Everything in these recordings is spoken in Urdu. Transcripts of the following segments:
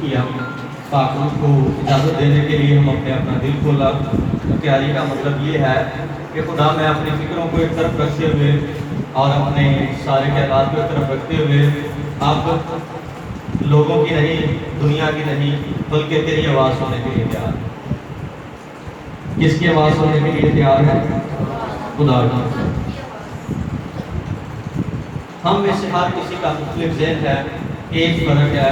کیا. پاک روح کو اجازت دینے کے لیے ہم اپنا دل کھولا. تیاری کا مطلب یہ ہے کہ خدا میں اپنی فکروں کو ایک طرف رکھتے ہوئے اور اپنے سارے خیالات کو ایک طرف رکھتے ہوئے اب لوگوں کی نہیں، دنیا کی نہیں، بلکہ تیری آواز سننے کے لیے تیار ہے. کس کی آواز سننے کے لیے تیار ہے؟ خدا کی. ہم میں سے ہر کسی کا مختلف ذہن ہے، ایج فرق ہے،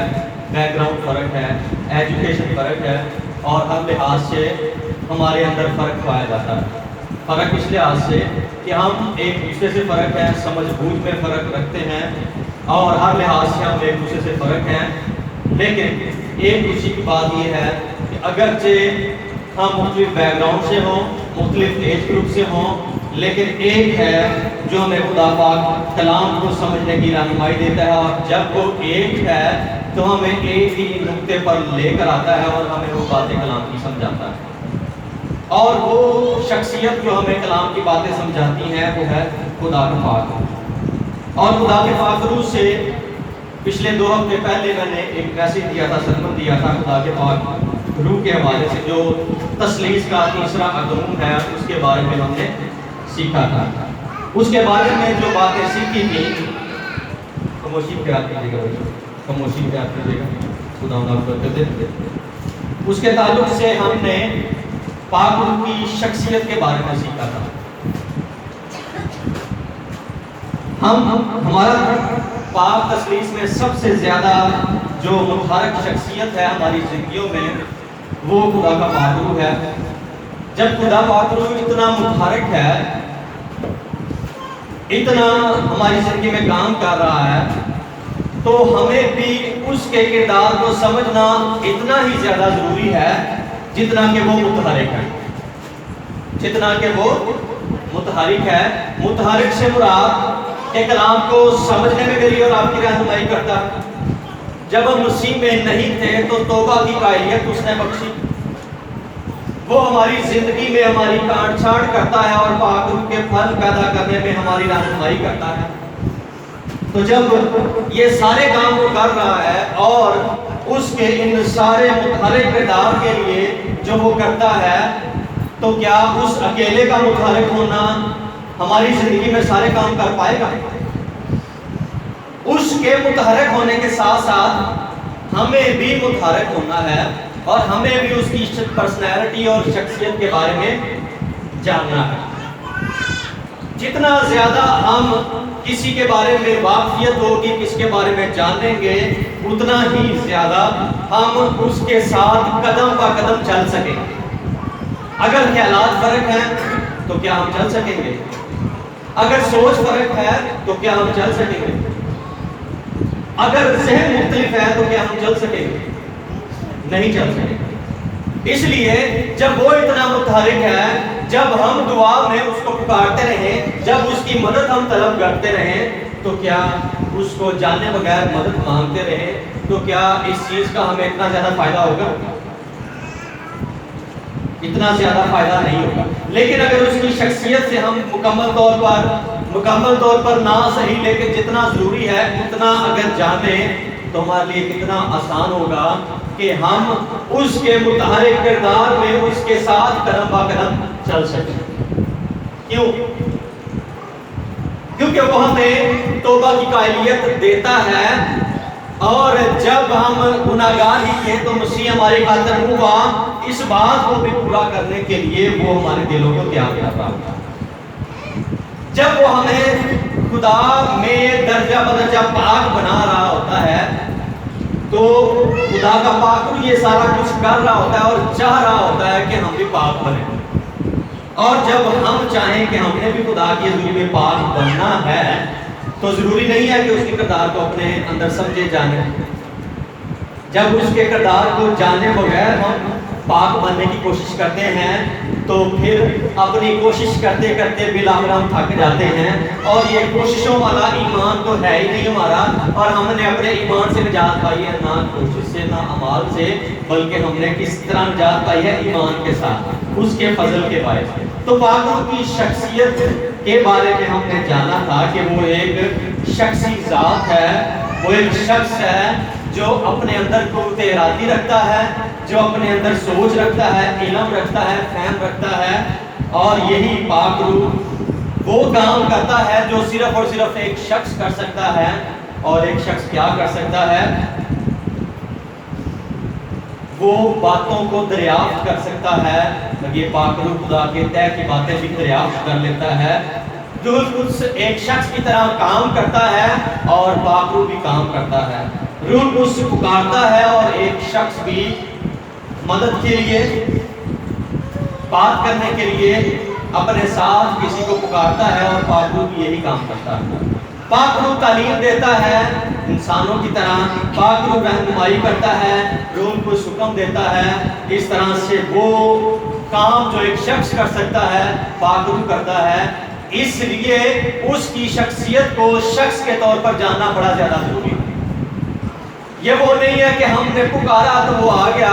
بیک گراؤنڈ فرق ہے، ایجوکیشن فرق ہے، اور ہر لحاظ سے ہمارے اندر فرق پایا جاتا ہے. فرق اس لحاظ سے کہ ہم ایک دوسرے سے فرق ہے، سمجھ بوجھ میں فرق رکھتے ہیں، اور ہر لحاظ سے ہم ایک دوسرے سے فرق ہیں. لیکن ایک دوسری کی بات یہ ہے کہ اگرچہ ہم مختلف بیک گراؤنڈ سے ہوں، مختلف ایج گروپ سے ہوں، لیکن ایک ہے جو ہمیں خدا پاک کلام کو سمجھنے کی رہنمائی دیتا ہے. اور جب وہ ایک ہے تو ہمیں ایک ہی نقطے پر لے کر آتا ہے اور ہمیں وہ باتیں کلام کی سمجھاتا ہے. اور وہ شخصیت جو ہمیں کلام کی باتیں سمجھاتی ہیں وہ ہے خدا کا پاک روح. اور خدا کے پاک روح سے پچھلے 2 ہفتے پہلے میں نے ایک میسیج دیا تھا، سرمن دیا تھا خدا کے پاک روح کے حوالے سے، جو تثلیث کا تیسرا قانون ہے اس کے بارے میں ہم نے سیکھا تھا. اس کے بارے میں جو باتیں سیکھی تھی، خاموشی اختیار کیجیے گا بھائی، خاموشی اختیار کیجیے گا، خدا آپ کو برکت دے. اس کے تعلق سے ہم نے پاک روح کی شخصیت کے بارے میں سیکھا تھا. ہمارا پاک تثلیث میں سب سے زیادہ جو متحرک شخصیت ہے ہماری زندگیوں میں وہ خدا کا پاک روح ہے. جب خدا پاک روح اتنا متحرک ہے، اتنا ہماری زندگی میں کام کر رہا ہے، تو ہمیں بھی اس کے کردار کو سمجھنا اتنا ہی زیادہ ضروری ہے جتنا کہ وہ متحرک ہے. جتنا کہ وہ متحرک ہے. متحرک سے مراد کہ کلام کو سمجھنے میں میری اور آپ کی رہنمائی کرتا. جب ہم مسیح میں نہیں تھے تو توبہ کی قائلیت اس نے بخشی. وہ ہماری زندگی میں ہماری کاٹ چھاٹ کرتا ہے اور پاک روح کے پھل پیدا کرنے میں ہماری رہنمائی کرتا ہے. تو جب یہ سارے کام وہ کر رہا ہے اور اس کے ان سارے متحرک کردار کے لیے جو وہ کرتا ہے، تو کیا اس اکیلے کا متحرک ہونا ہماری زندگی میں سارے کام کر پائے گا؟ اس کے متحرک ہونے کے ساتھ ساتھ ہمیں بھی متحرک ہونا ہے اور ہمیں بھی اس کی پرسنالٹی اور شخصیت کے بارے میں جاننا ہے. جتنا زیادہ ہم کسی کے بارے میں واقفیت ہوگی، کس کے بارے میں جانیں گے، اتنا ہی زیادہ ہم اس کے ساتھ قدم با قدم چل سکیں گے. اگر خیالات فرق ہیں تو کیا ہم چل سکیں گے؟ اگر سوچ فرق ہے تو کیا ہم چل سکیں گے؟ اگر ذہن مختلف ہے تو کیا ہم چل سکیں گے؟ نہیں چل سکیں گے. اس لیے جب وہ اتنا متحرک ہے، جب ہم دعا میں اس کو پکارتے رہیں، جب اس کی مدد ہم طلب کرتے رہیں، تو کیا اس کو جانے بغیر مدد مانگتے رہیں تو کیا اس چیز کا ہمیں اتنا زیادہ فائدہ ہوگا؟ اتنا زیادہ فائدہ نہیں ہوگا. لیکن اگر اس کی شخصیت سے ہم مکمل طور پر نہ صحیح لیکن جتنا ضروری ہے اتنا اگر جانیں تو ہمارے لیے کتنا آسان ہوگا کہ ہم اس کے متحرک کردار میں اس کے ساتھ قدم با قدم چل سکیں. کیوں؟ کیونکہ وہ ہمیں توبہ کی قائلیت دیتا ہے، اور جب ہم گناہگار ہی تھے تو مسیح ہمارے خاطر ہوا اس بات کو بھی پورا کرنے کے لیے وہ ہمارے دلوں کو تیار کر رہا ہوتا. جب وہ ہمیں خدا میں درجہ بدرجہ پاک بنا رہا ہوتا ہے تو خدا کا پاک روح یہ سارا کچھ کر رہا ہوتا ہے اور چاہ رہا ہوتا ہے کہ ہم بھی پاک بنیں. اور جب ہم چاہیں کہ ہم نے بھی خدا کی حضوری میں پاک بننا ہے تو ضروری نہیں ہے کہ اس کے کردار کو اپنے اندر سمجھے جانے. جب اس کے کردار کو جانے بغیر ہم پاک بننے کی کوشش کرتے ہیں تو پھر اپنی کوشش کرتے کرتے بالآخر ہم تھک جاتے ہیں. اور یہ کوششوں والا ایمان تو ہے ہی نہیں ہمارا، اور ہم نے اپنے ایمان سے نجات پائی ہے نہ کوشش سے نہ اعمال سے، بلکہ ہم نے کس طرح نجات پائی ہے؟ ایمان کے ساتھ، اس کے فضل کے باعث. تو پاک روح کی شخصیت کے بارے میں ہم نے جانا تھا کہ وہ ایک شخصی ذات ہے، وہ ایک شخص ہے جو اپنے اندر قوت ارادی رکھتا ہے، جو اپنے اندر سوچ رکھتا ہے، علم رکھتا ہے، فہم رکھتا ہے، اور یہی پاک روح وہ کام کرتا ہے جو صرف اور صرف ایک شخص کر سکتا ہے. اور ایک شخص کیا کر سکتا ہے؟ وہ باتوں کو دریافت کر سکتا ہے. یہ پاک روح خدا کے طے کی باتیں بھی دریافت کر لیتا ہے. روح القدس ایک شخص کی طرح کام کرتا ہے اور پاک روح بھی کام کرتا ہے. روح القدس پکارتا ہے اور ایک شخص بھی مدد کے لیے، بات کرنے کے لیے اپنے ساتھ کسی کو پکارتا ہے، اور پاک روح بھی یہی کام کرتا ہے. پاک روح تعلیم دیتا ہے انسانوں کی طرح، پاک روح رہنمائی کرتا ہے، روح کو حکم دیتا ہے. اس طرح سے وہ کام جو ایک شخص کر سکتا ہے پاک روح کرتا ہے. اس لیے اس کی شخصیت کو شخص کے طور پر جاننا بڑا زیادہ ضروری ہے. یہ وہ نہیں ہے کہ ہم نے پکارا تو وہ آ گیا،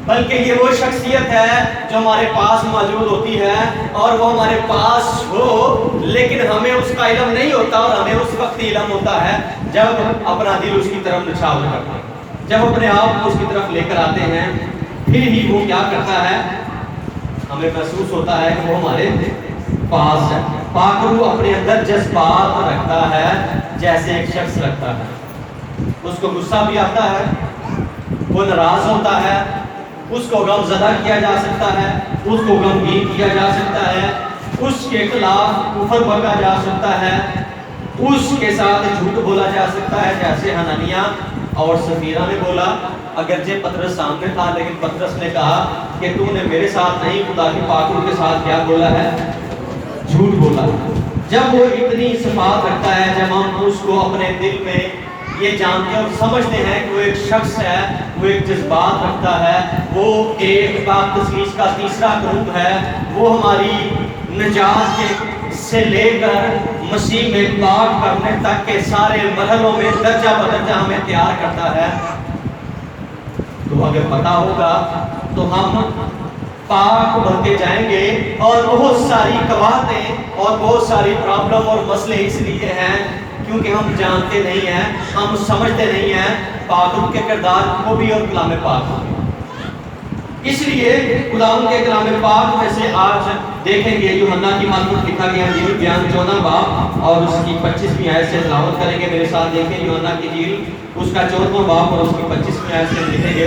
بلکہ یہ وہ شخصیت ہے جو ہمارے پاس موجود ہوتی ہے، اور وہ ہمارے پاس ہو لیکن ہمیں اس کا علم نہیں ہوتا، اور ہمیں اس وقت علم ہوتا ہے جب اپنا دل اس کی طرف نچھاور کرتے ہیں، جب اپنے آپ کو اس کی طرف لے کر آتے ہیں. پھر ہی وہ کیا کرتا ہے؟ ہمیں محسوس ہوتا ہے کہ وہ ہمارے پاس ہے. پاک روح اپنے اندر جذبات رکھتا ہے جیسے ایک شخص رکھتا ہے. اس کو غصہ بھی آتا ہے، وہ ناراض ہوتا ہے، اس کو غم زدہ کیا جا سکتا ہے، اس کو غمگین کیا جا سکتا ہے، اس کے خلاف کفر بکا جا سکتا ہے، اس کے ساتھ جھوٹ بولا جا سکتا ہے، جیسے حنانیہ اور سفیرہ نے بولا. اگرچہ پطرس سامنے تھا لیکن پطرس نے کہا کہ تو نے میرے ساتھ نہیں، خدا کی پاک روح کے ساتھ کیا بولا ہے؟ جھوٹ بولا. جب وہ اتنی صفات رکھتا ہے، جب ہم اس کو اپنے دل میں یہ جانتے اور سمجھتے ہیں کہ وہ ایک شخص ہے، وہ ایک جذبات رکھتا ہے، وہ ایک پاک تسلیس کا تیسرا گروپ ہے، وہ ہماری نجات کے سے لے کر مسیح میں پاک کرنے تک کے سارے مرحلوں میں درجہ بدرجہ ہمیں تیار کرتا ہے. تو اگر پتہ ہوگا تو ہم پاک بنتے جائیں گے. اور بہت ساری قباحتیں اور بہت ساری پرابلم اور مسئلے اس لیے ہیں کیونکہ ہم جانتے نہیں ہیں، ہم سمجھتے نہیں ہیں پاک روح کے کردار کو بھی اور کلام پاک کو. اس لیے کلام کے کلام پاک میں سے آج دیکھیں گے یوحنا کی معرفت لکھا گیا انجیل بیان 14 باب اور اس کی 25ویں آیت سے تلاوت کریں گے. میرے ساتھ دیکھیں یوحنا کی انجیل اس کا 14واں باب اور اس کی 25ویں آیت سے لکھیں گے.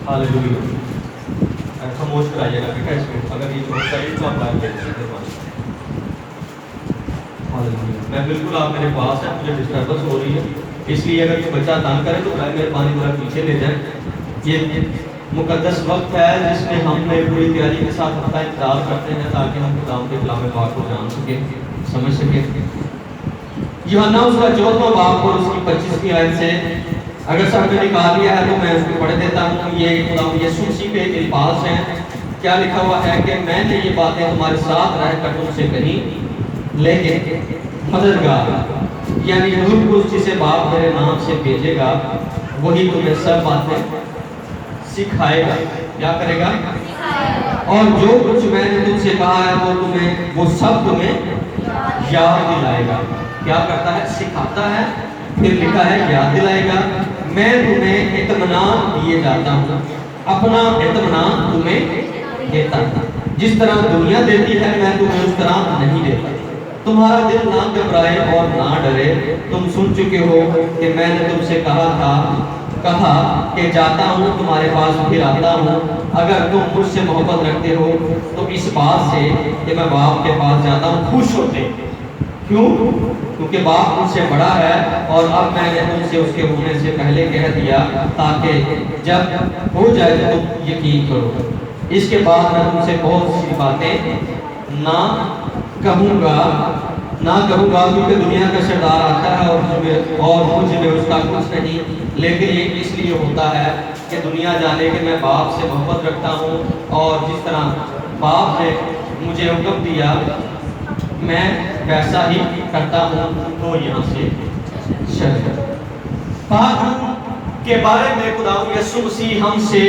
ہاللیلویا. خاموش کرائیے گا بیٹا اس کو، اگر یہ چھوٹا ہے تو آپ بات کریں. میں بالکل آپ میرے پاس ہے، مجھے ڈسٹربنس ہو رہی ہے، اس لیے اگر کوئی بچہ تنگ کرے تو برائے مہربانی ذرا پیچھے لے جائیں. یہ مقدس وقت ہے جس میں ہم نے پوری تیاری کے ساتھ اپنا انتظار کرتے ہیں تاکہ ہم کلام کے کلام پاک کو جان سکیں، سمجھ سکیں. یوحنا اس کا 14واں باب اور اس کی 25ویں آیت سے اگر سب نے نکال لیا ہے تو میں اس کو پڑھ دیتا ہوں. یہ خدا یسوع مسیح کے الفاظ ہیں. کیا لکھا ہوا ہے کہ میں نے یہ باتیں تمہارے ساتھ رہ کر تم سے کہی، لیکن مددگار یعنی روح القدس جسے باپ میرے نام سے بھیجے گا وہی تمہیں سب باتیں سکھائے گا. کیا کرے گا؟ اور جو کچھ میں نے تم سے کہا ہے وہ سب تمہیں یاد دلائے گا. کیا کرتا ہے؟ سکھاتا ہے. پھر لکھا ہے یاد دلائے گا. میں تمہیں اطمینان دیے جاتا ہوں، اپنا اطمینان تمہیں دیتا ہوں. جس طرح دنیا دیتی ہے میں تمہیں اس طرح نہیں دیتا. تمہارا دل نہ گھبرائے اور نہ ڈرے. تم سن چکے ہو کہ میں نے تم سے کہا کہ جاتا ہوں تمہارے پاس پھر آتا ہوں. اگر تم مجھ سے محبت رکھتے ہو تو اس بات سے کہ میں باپ کے پاس جاتا ہوں خوش ہوتے. کیوں؟ کیونکہ باپ مجھ سے بڑا ہے اور اب میں نے تم سے اس کے ہونے سے پہلے کہہ دیا تاکہ جب ہو جائے تو تم یقین کرو. اس کے بعد میں تم سے بہت سی باتیں نہ کہوں گا کیونکہ دنیا کا سردار آتا ہے اور مجھ میں اس کا کچھ نہیں، لیکن یہ اس لیے ہوتا ہے کہ دنیا جانے کہ میں باپ سے محبت رکھتا ہوں اور جس طرح باپ نے مجھے حکم دیا میں ویسا ہی کرتا ہوں. تو یہاں سے چل پاک کے بارے میں خدا یسوع مسیح ہم سے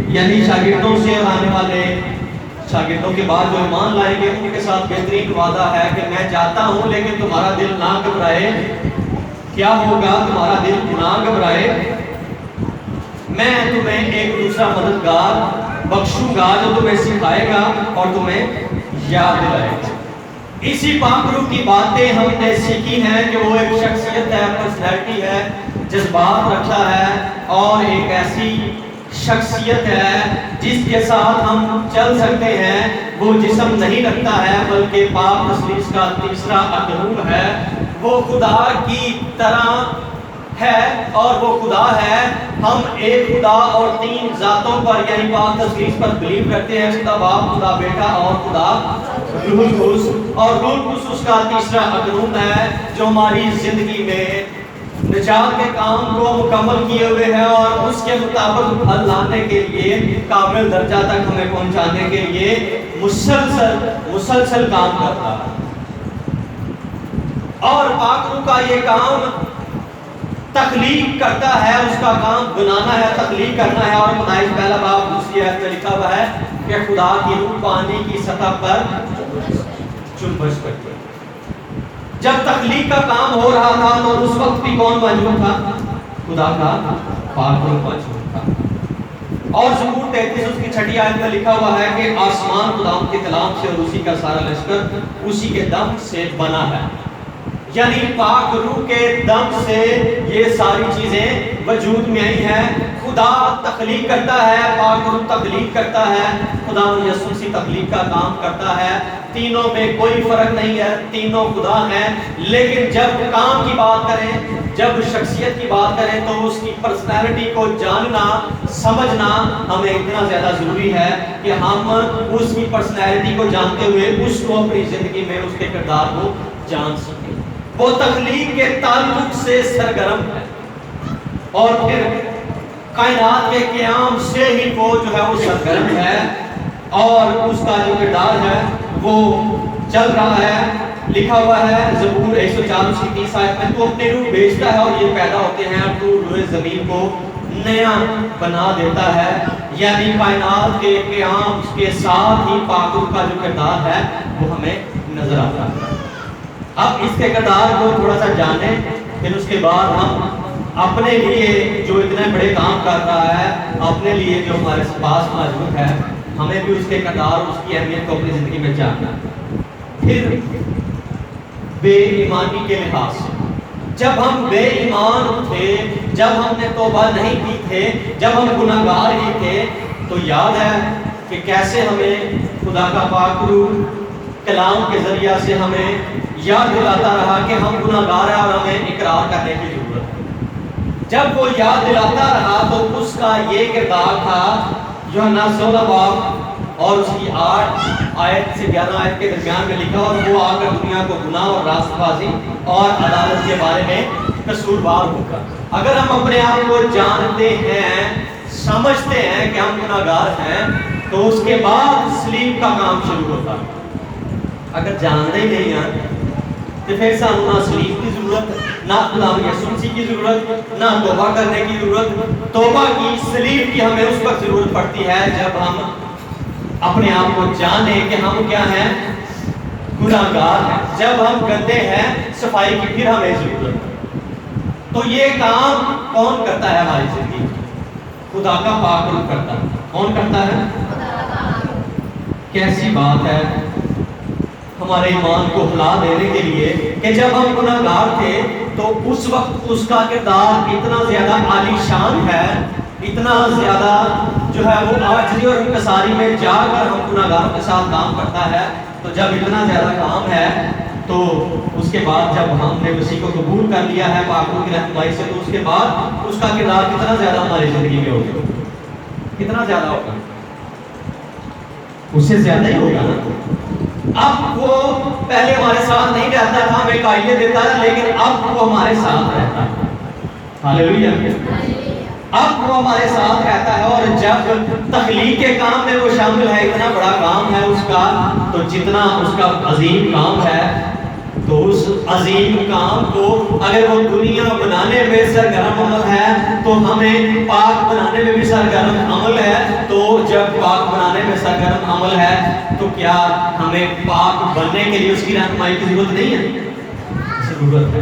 یعنی شاگردوں سے اور آنے والے شاگردوں کے بعد جو ایمان لائیں گے ان کے ساتھ بہترین وعدہ ہے کہ میں جاتا ہوں لیکن تمہارا دل نہ گھبرائے. کیا ہوگا تمہارا دل نہ گھبرائے، میں تمہیں ایک دوسرا مددگار بخشوں گا جو تمہیں سکھائے گا اور تمہیں یاد دلائے گا۔ اسی پاک روح کی باتیں ہم نے سیکھی ہیں کہ وہ ایک شخصیت ہے، پرسنالٹی ہے، جذبات رکھتا ہے اور ایک ایسی شخصیت ہے جس کے ساتھ ہم چل سکتے ہیں۔ وہ جسم نہیں رکھتا ہے بلکہ پاک تسلیس کا تیسرا قانون ہے۔ وہ خدا کی طرح ہے اور وہ خدا ہے۔ ہم ایک خدا اور تین ذاتوں پر یعنی پاک تسلیس پر بلیو کرتے ہیں، خدا باپ، خدا بیٹا اور خدا روح القدس۔ اور روح القدس اس کا تیسرا قانون ہے جو ہماری زندگی میں نجات کے کام کو مکمل کیے ہوئے ہیں اور اس کے مطابق پھل لانے کے لیے قابل درجہ تک ہمیں پہنچانے کے لیے مسلسل کام کرتا ہے۔ اور پاک روح کا یہ کام تخلیق کرتا ہے، اس کا کام بنانا ہے، تخلیق کرنا ہے۔ اور پیدائش پہلا باب دوسری آیت میں لکھا ہوا ہے کہ خدا کی روح پانی کی سطح پر چنبش کرتی ہے۔ جب تخلیق کا کام ہو رہا تھا تو اس وقت بھی کون موجود تھا؟ خدا کا پاک روح موجود تھا۔ اور زبور 33 اس کی 6 آیت میں لکھا ہوا ہے کہ آسمان خدا کے کلام سے اور اسی کا سارا لشکر اسی کے دم سے بنا ہے۔ یعنی پاک روح کے دم سے یہ ساری چیزیں وجود میں آئی ہیں۔ خدا تخلیق کرتا ہے، پاک روح تخلیق کرتا ہے، خدا یسوع مسیح تخلیق کا کام کرتا ہے۔ تینوں میں کوئی فرق نہیں ہے، تینوں خدا ہیں۔ لیکن جب کام کی بات کریں، جب شخصیت کی بات کریں تو اس کی پرسنالٹی کو جاننا سمجھنا ہمیں اتنا زیادہ ضروری ہے کہ ہم اس کی پرسنالٹی کو جانتے ہوئے اس کو اپنی زندگی میں اس کے کردار کو جان سکیں۔ وہ تخلیق کے تعلق سے سرگرم ہے اور پھر کائنات کے قیام سے ہی وہ جو ہے وہ سرگرم ہے اور اس کا جو کردار ہے وہ چل رہا ہے۔ لکھا ہوا ہے زبور 104 کی 30 آیت میں، تو اپنے روح بھیجتا ہے اور یہ پیدا ہوتے ہیں اور تو روح زمین کو نیا بنا دیتا ہے۔ یعنی کائنات کے قیام کے ساتھ ہی پاک روح کا جو کردار ہے وہ ہمیں نظر آتا ہے۔ اب اس کے کردار کو تھوڑا سا جانیں، پھر اس کے بعد ہم اپنے لیے جو اتنے بڑے کام کر رہا ہے، اپنے لیے جو ہمارے پاس موجود ہے، ہمیں بھی اس کے کردار، اس کی اہمیت کو اپنی زندگی میں جاننا ہے۔ پھر بے ایمانی کے لحاظ سے جب ہم بے ایمان تھے، جب ہم نے توبہ نہیں کی تھے، جب ہم گناہ گار ہی تھے، تو یاد ہے کہ کیسے ہمیں خدا کا پاک روح کلام کے ذریعہ سے ہمیں یاد دلاتا رہا کہ ہم گناہ گار ہیں اور ہمیں اقرار کرنے کی ضرورت ہے۔ جب وہ یاد دلاتا رہا تو اس کا یہ کردار تھا، یوحنا 14 باب اور اس کی 8 آیت سے 11 آیت کے درمیان میں لکھا، اور وہ آ کر دنیا کو گناہ اور راست بازی اور عدالت کے بارے میں قصوروار ہوگا۔ اگر ہم اپنے آپ کو جانتے ہیں، سمجھتے ہیں کہ ہم گناہ گار ہیں، تو اس کے بعد سلیب کا کام شروع ہوتا ہے۔ اگر جانتے ہی نہیں ہیں تو پھر سانو نہ سلیب کی ضرورت، نہ خدا یسوع مسیح کی ضرورت، نہ توبہ کرنے کی ضرورت۔ توبہ کی، سلیب کی ہمیں اس وقت ضرورت پڑتی ہے جب ہم اپنے آپ کو جانیں کہ ہم کیا ہیں، گناہ گار ہیں۔ جب ہم گندے ہیں، صفائی کی پھر ہمیں ضرورت ہے۔ تو یہ کام کون کرتا ہے ہماری زندگی؟ خدا کا پاک روح کرتا ہے۔ کون کرتا ہے؟ کیسی بات ہے ہمارے ایمان کو ہلا دینے کے لیے کہ جب ہم گناہ گار تھے تو اس وقت اس کا کردار اتنا زیادہ عالی شان ہے، اتنا زیادہ جو ہے وہ عاجزی اور انکساری میں جا کر ہم گناہ گاروں کے ساتھ کام کرتا ہے۔ تو جب اتنا زیادہ کام ہے تو اس کے بعد جب ہم نے مسیح کو قبول کر لیا ہے پاک روح کی رہنمائی سے، تو اس کے بعد اس کا کردار کتنا زیادہ ہماری زندگی میں ہوگا، کتنا زیادہ ہوگا؟ اس سے زیادہ ہی ہوگا نا۔ اب وہ پہلے ہمارے ساتھ نہیں رہتا تھا، ہمیں قائدے دیتا تھا، لیکن اب وہ ہمارے ساتھ رہتا ہے۔ ہاللیلویہ۔ اب وہ ہمارے ساتھ رہتا ہے، اور جب تخلیق کے کام میں وہ شامل ہے، اتنا بڑا کام ہے اس کا، تو جتنا اس کا عظیم کام ہے، تو اس عظیم کام کو اگر وہ دنیا بنانے میں سرگرم عمل ہے تو ہمیں پاک بنانے میں بھی سرگرم عمل ہے۔ تو جب پاک بنانے میں سرگرم عمل ہے تو کیا ہمیں پاک بننے کے لیے اس کی رہنمائی کی ضرورت نہیں ہے؟ ضرورت ہے۔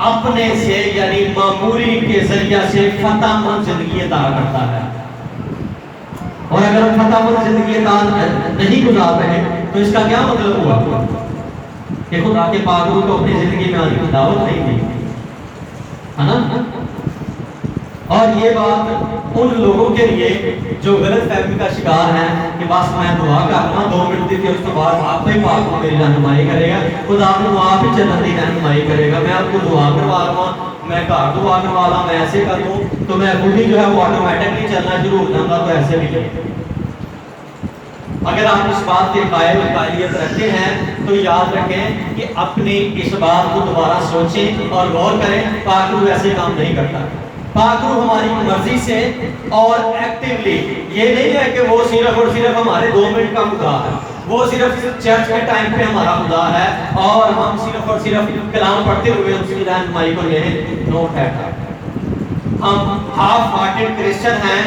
اپنے سے یعنی معمولی کے ذریعہ سے فتح مند زندگی عطا کرتا ہے. اور اگر ہم فتح مند زندگی عطا نہیں گزار رہے تو اس کا کیا مطلب ہوا کہ خدا کے پاک روح کو اپنی زندگی میں آنے کی دعوت نہیں دی, ہے نا. اور یہ بات ان لوگوں کے لیے جو غلط فہمی کا شکار ہیں کہ بس میں دعا کر رہا ہوں 2 منٹ دی تھی, اس کے بعد آپ ہی پاک کو میری رہنمائی کرے گا, خدا کو آپ ہی جنت کی رہنمائی کرے گا, میں آپ کو دعا کروا رہا ہوں, میں گھر دعا کروا رہا ہوں, میں ایسے کر دوں تو میں خود ہی جو ہے وہ آٹومیٹکلی چلنا شروع ہو جاؤں گا, تو ایسے بھی نہیں. اگر آپ اس بات کے قائلیت رکھتے ہیں تو یاد رکھیں کہ اپنی اس بات کو دوبارہ سوچیں اور غور کریں. پاک روح ایسے کام نہیں کرتا. پاک روح ہماری مرضی سے اور ایکٹیولی, یہ نہیں ہے کہ وہ صرف اور صرف ہمارے 2 منٹ کا خدا ہے, وہ صرف چرچ کے ٹائم پہ ہمارا خدا ہے اور ہم صرف اور صرف کلام پڑھتے ہوئے اس کی رہنمائی کو لیں. نو ہے, ہم ہاف ہارٹڈ کرسچن ہیں,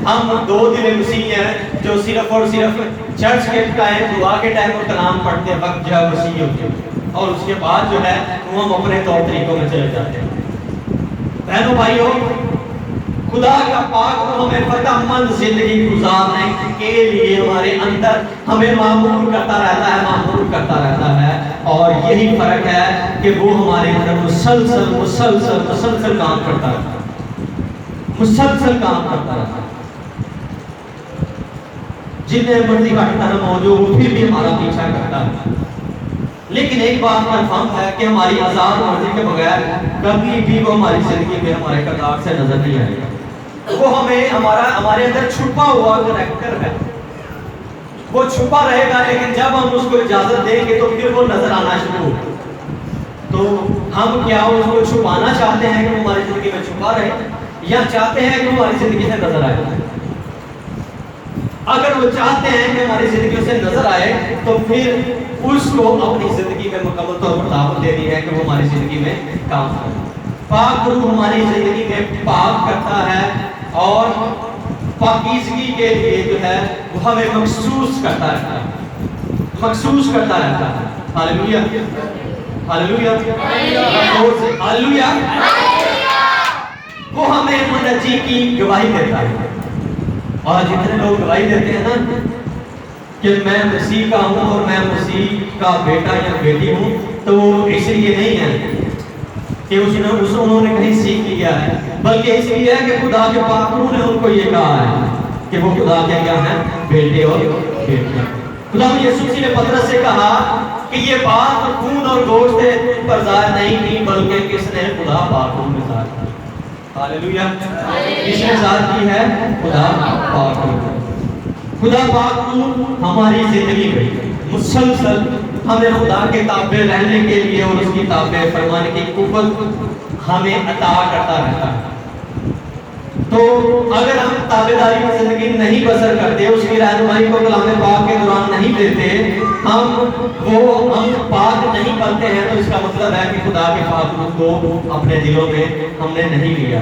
ہم 2 دل مسیح ہیں جو صرف اور صرف چرچ کے ٹائم, دعا کے ٹائم اور کلام پڑھتے وقت جو ہے مسیح ہوتے ہیں, اور اس کے بعد جو ہے وہ ہم اپنے طور طریقوں میں چلے جاتے ہیں. بہنوں بھائیوں, خدا کا پاک ہمیں فتح مند زندگی گزارنے کے لیے ہمارے اندر ہمیں معمور کرتا رہتا ہے, معمور کرتا رہتا ہے. اور یہی فرق ہے کہ وہ ہمارے اندر مسلسل کام کرتا رہتا ہے, مسلسل کام کرتا رہتا ہے. جتنے مرضی کا ٹھکانہ موجود ہو پھر بھی ہمارا پیچھا کرتا ہے. لیکن ایک بات کنفرم ہے کہ ہماری آزاد مرضی کے بغیر کبھی بھی وہ ہماری زندگی میں ہمارے کردار سے نظر نہیں آئے گا. وہ ہمیں ہمارے اندر چھپا ہوا کریکٹر ہے, وہ چھپا رہے گا, لیکن جب ہم اس کو اجازت دیں گے تو پھر وہ نظر آنا شروع ہوگا. تو ہم کیا اس کو چھپانا چاہتے ہیں کہ وہ ہماری زندگی میں چھپا رہے, یا چاہتے ہیں کہ وہ ہماری زندگی سے نظر آئے؟ اگر وہ چاہتے ہیں کہ ہماری زندگی سے نظر آئے تو پھر اس کو اپنی زندگی میں مکمل طور پر دعوت دینی ہے کہ وہ ہماری زندگی میں کام کرے. پاک روح ہماری زندگی میں پاک کرتا ہے اور پاکیزگی کے لیے جو ہے وہ ہمیں مخصوص کرتا رہتا ہے, مخصوص کرتا رہتا ہے. Hallelujah, hallelujah, hallelujah. وہ ہمیں منجی کی گواہی دیتا ہے. اور جتنے لوگ گواہی دیتے ہیں نا کہ میں مسیح کا ہوں اور میں مسیح کا بیٹا یا بیٹی ہوں, تو وہ اس لیے نہیں ہے کہ انہوں نے کہیں سیکھ لیا ہے, بلکہ اس لیے ہے کہ خدا کے پاک روح نے ان کو یہ کہا ہے کہ وہ خدا کے کیا ہیں, بیٹے اور بیٹیاں. خدا یسوع مسیح نے پترس سے کہا کہ یہ بات خون اور گوشت پر ظاہر نہیں کی, بلکہ کس نے, خدا پاک روح نے ظاہر کی. ہاللویا. کس نے ظاہر کی ہے؟ خدا پاک روح. خدا پاک روح ہماری زندگی میں مسلسل ہمیں خدا کے تابع رہنے کے لیے اور اس کی تابع فرمانے کی قوت ہمیں عطا کرتا رہتا ہے. تو اگر ہم تابعداری میں زندگی نہیں بسر کرتے, اس کی رہنمائی کو کلام پاک کے دوران نہیں دیتے, ہم پاک نہیں بنتے ہیں, تو اس کا مطلب ہے کہ خدا کے پاک روح کو اپنے دلوں میں ہم نے نہیں لیا.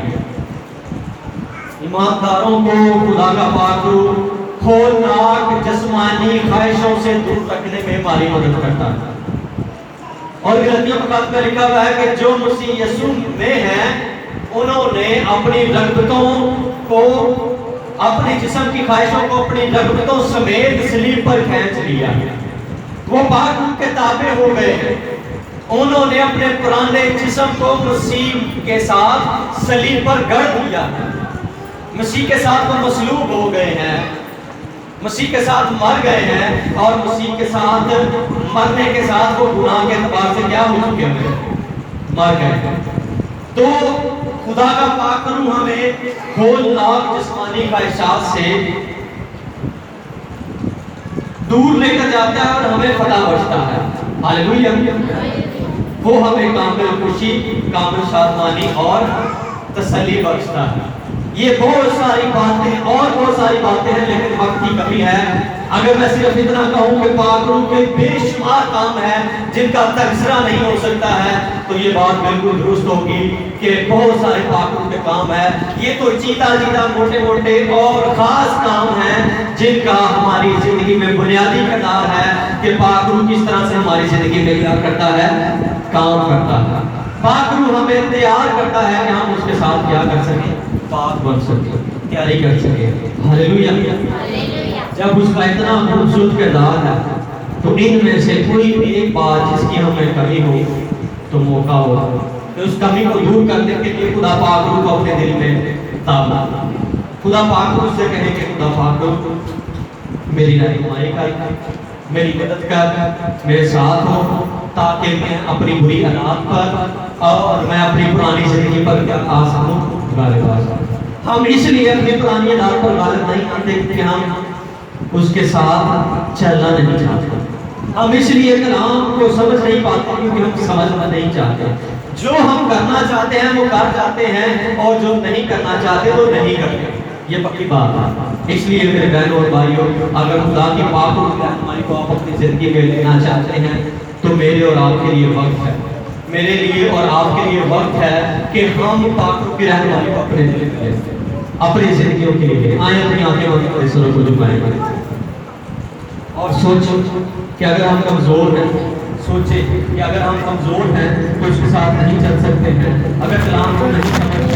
ایمانداروں کو خدا کا پاک روح ہولناک جسمانی خواہشوں سے دور رکھنے میں ہماری مدد کرتا ہے. اور غلطیوں کا میں لکھا ہوا ہے کہ جو مسیح یسوع میں ہیں انہوں نے اپنی رغبتوں کو, اپنے جسم کی خواہشوں کو اپنی رغبتوں سمیت صلیب پر کھینچ لیا. وہ پاک روح کے تابع ہو گئے, انہوں نے اپنے پرانے جسم کو مسیح کے ساتھ صلیب پر گڑ دیا, مسیح کے ساتھ وہ مصلوب ہو گئے ہیں, مسیح کے ساتھ مر گئے ہیں, اور مسیح کے ساتھ مرنے کے ساتھ وہ گناہ کے اعتبار سے کیا ہو چکے ہیں, مر گئے. تو خدا کا پاک روح ہمیں ہولناک جسمانی خواہشات سے دور لے کر جاتا ہے اور ہمیں فتح بخشتا ہے. ہاللویا. وہ ہمیں کامل خوشی, کامل شادمانی اور تسلی بخشتا ہے. یہ بہت ساری باتیں اور بہت ساری باتیں ہیں, لیکن وقت کی کمی ہے. اگر میں صرف اتنا کہوں کہ پاک روح کے بے شمار کام ہیں جن کا تذکرہ نہیں ہو سکتا ہے, تو یہ بات بالکل درست ہوگی کہ بہت سارے پاک روح کے کام ہیں. یہ تو چیتا موٹے موٹے اور خاص کام ہیں جن کا ہماری زندگی میں بنیادی کردار ہے کہ پاک روح کس طرح سے ہماری زندگی میں کیا کرتا ہے, کام کرتا ہے. پاک روح ہمیں تیار کرتا ہے کہ ہم اس کے ساتھ کیا کر سکیں، پاک بن سکیں، تیاری کر سکیں۔ ہاللیلویہ۔ جب اس کا اتنا خوبصورت کردار ہے تو ان میں سے کوئی بھی ایک بات جس کی ہمیں کمی ہو تو موقع ہو کہ اس کمی کو دور کرنے کے لیے خدا پاک روح کو اپنے دل میں تابلا، خدا پاک روح سے کہیں کہ خدا پاک روح میری رہنمائی کر، میری مدد کر، میرے ساتھ ہو، تاکہ میں اپنی بری حالات پر اور میں اپنی پرانی زندگی پر کیا آ سکوں، غالب آ سکوں۔ ہم اس لیے اپنی پرانی حالات پر غالب نہیں آتے کہ ہم اس کے ساتھ چلنا نہیں چاہتے، ہم اس لیے کلام کو سمجھ نہیں پاتے کیونکہ ہم سمجھنا نہیں چاہتے، جو ہم کرنا چاہتے ہیں وہ کر جاتے ہیں اور جو نہیں کرنا چاہتے وہ نہیں کرتے، یہ پکی بات ہے۔ اس لیے میرے بہنوں اور بھائیوں، اگر خدا کی پاک رہنمائی کو آپ اپنی زندگی میں لینا چاہتے ہیں تو میرے اور آپ کے لیے وقت ہے، میرے لیے اور آپ کے لیے وقت ہے کہ ہم پاک کی رہنمائی کو اپنے دل میں لیں، اپنی زندگیوں کے لیے آئیں، اپنی آنکھیں بند کریں، سروں کو جھکائیں اور سوچو کہ اگر ہم کمزور ہیں، سوچیں کہ اگر ہم کمزور ہیں تو اس کے ساتھ نہیں چل سکتے ہیں، اگر کلام کو نہیں سمجھ